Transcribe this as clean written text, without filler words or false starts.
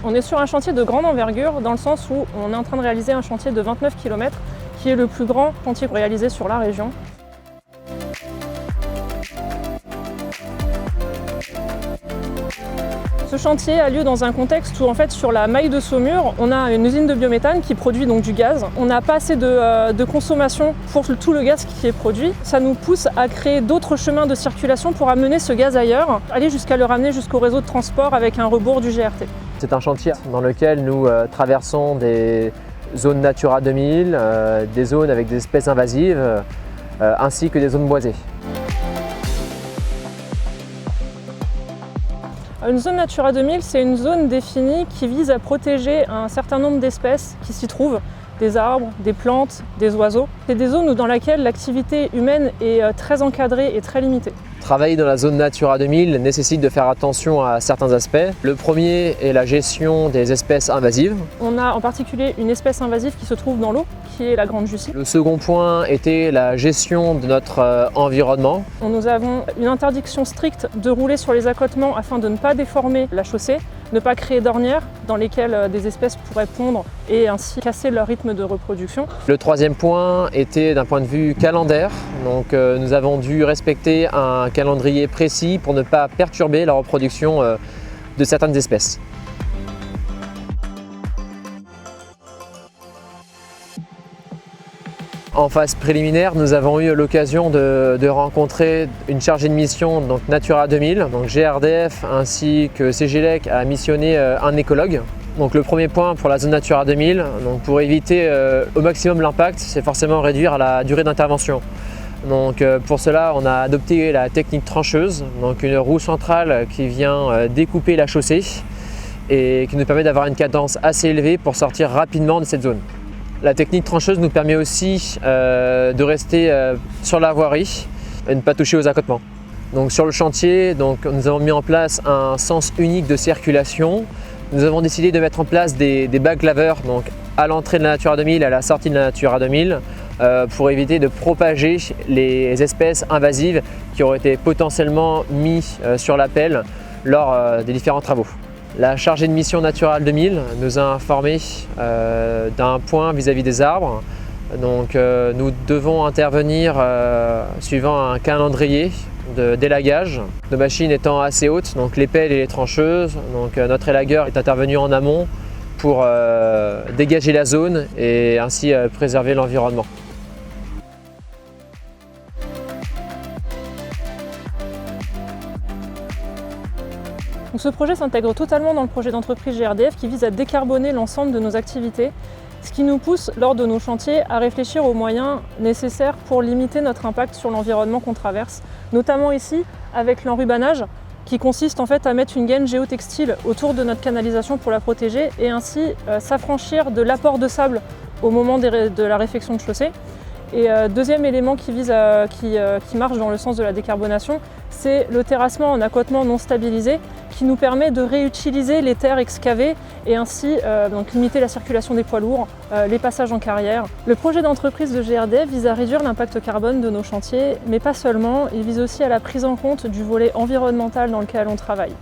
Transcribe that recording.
On est sur un chantier de grande envergure dans le sens où on est en train de réaliser un chantier de 29 km qui est le plus grand chantier réalisé sur la région. Ce chantier a lieu dans un contexte où en fait sur la maille de Saumur, on a une usine de biométhane qui produit donc du gaz. On n'a pas assez de consommation pour tout le gaz qui est produit. Ça nous pousse à créer d'autres chemins de circulation pour amener ce gaz ailleurs, aller jusqu'à le ramener jusqu'au réseau de transport avec un rebours du GRT. C'est un chantier dans lequel nous traversons des zones Natura 2000, des zones avec des espèces invasives, ainsi que des zones boisées. Une zone Natura 2000, c'est une zone définie qui vise à protéger un certain nombre d'espèces qui s'y trouvent, des arbres, des plantes, des oiseaux. C'est des zones dans lesquelles l'activité humaine est très encadrée et très limitée. Travailler dans la zone Natura 2000 nécessite de faire attention à certains aspects. Le premier est la gestion des espèces invasives. On a en particulier une espèce invasive qui se trouve dans l'eau, qui est la grande jussie. Le second point était la gestion de notre environnement. Nous avons une interdiction stricte de rouler sur les accotements afin de ne pas déformer la chaussée, ne pas créer d'ornières dans lesquelles des espèces pourraient pondre et ainsi casser leur rythme de reproduction. Le troisième point était d'un point de vue calendaire. Donc nous avons dû respecter un calendrier précis pour ne pas perturber la reproduction de certaines espèces. En phase préliminaire, nous avons eu l'occasion de rencontrer une chargée de mission donc Natura 2000, donc GRDF ainsi que CGLEC a missionné un écologue. Donc le premier point pour la zone Natura 2000, donc pour éviter au maximum l'impact, c'est forcément réduire la durée d'intervention. Donc pour cela, on a adopté la technique trancheuse, donc une roue centrale qui vient découper la chaussée et qui nous permet d'avoir une cadence assez élevée pour sortir rapidement de cette zone. La technique trancheuse nous permet aussi de rester sur la voirie et ne pas toucher aux accotements. Donc sur le chantier, nous avons mis en place un sens unique de circulation. Nous avons décidé de mettre en place des bacs laveurs donc à l'entrée de la Natura 2000 et à la sortie de la Natura 2000 pour éviter de propager les espèces invasives qui auraient été potentiellement mises sur la pelle lors des différents travaux. La chargée de mission Natura 2000 nous a informé d'un point vis-à-vis des arbres. Donc nous devons intervenir suivant un calendrier d'élagage. Nos machines étant assez hautes, donc les pelles et les trancheuses, donc notre élagueur est intervenu en amont pour dégager la zone et ainsi préserver l'environnement. Donc ce projet s'intègre totalement dans le projet d'entreprise GRDF qui vise à décarboner l'ensemble de nos activités, ce qui nous pousse lors de nos chantiers à réfléchir aux moyens nécessaires pour limiter notre impact sur l'environnement qu'on traverse, notamment ici avec l'enrubanage qui consiste en fait à mettre une gaine géotextile autour de notre canalisation pour la protéger et ainsi s'affranchir de l'apport de sable au moment de la réfection de chaussée. Et deuxième élément qui marche dans le sens de la décarbonation, c'est le terrassement en accotement non stabilisé qui nous permet de réutiliser les terres excavées et ainsi donc limiter la circulation des poids lourds, les passages en carrière. Le projet d'entreprise de GRDF vise à réduire l'impact carbone de nos chantiers, mais pas seulement, il vise aussi à la prise en compte du volet environnemental dans lequel on travaille.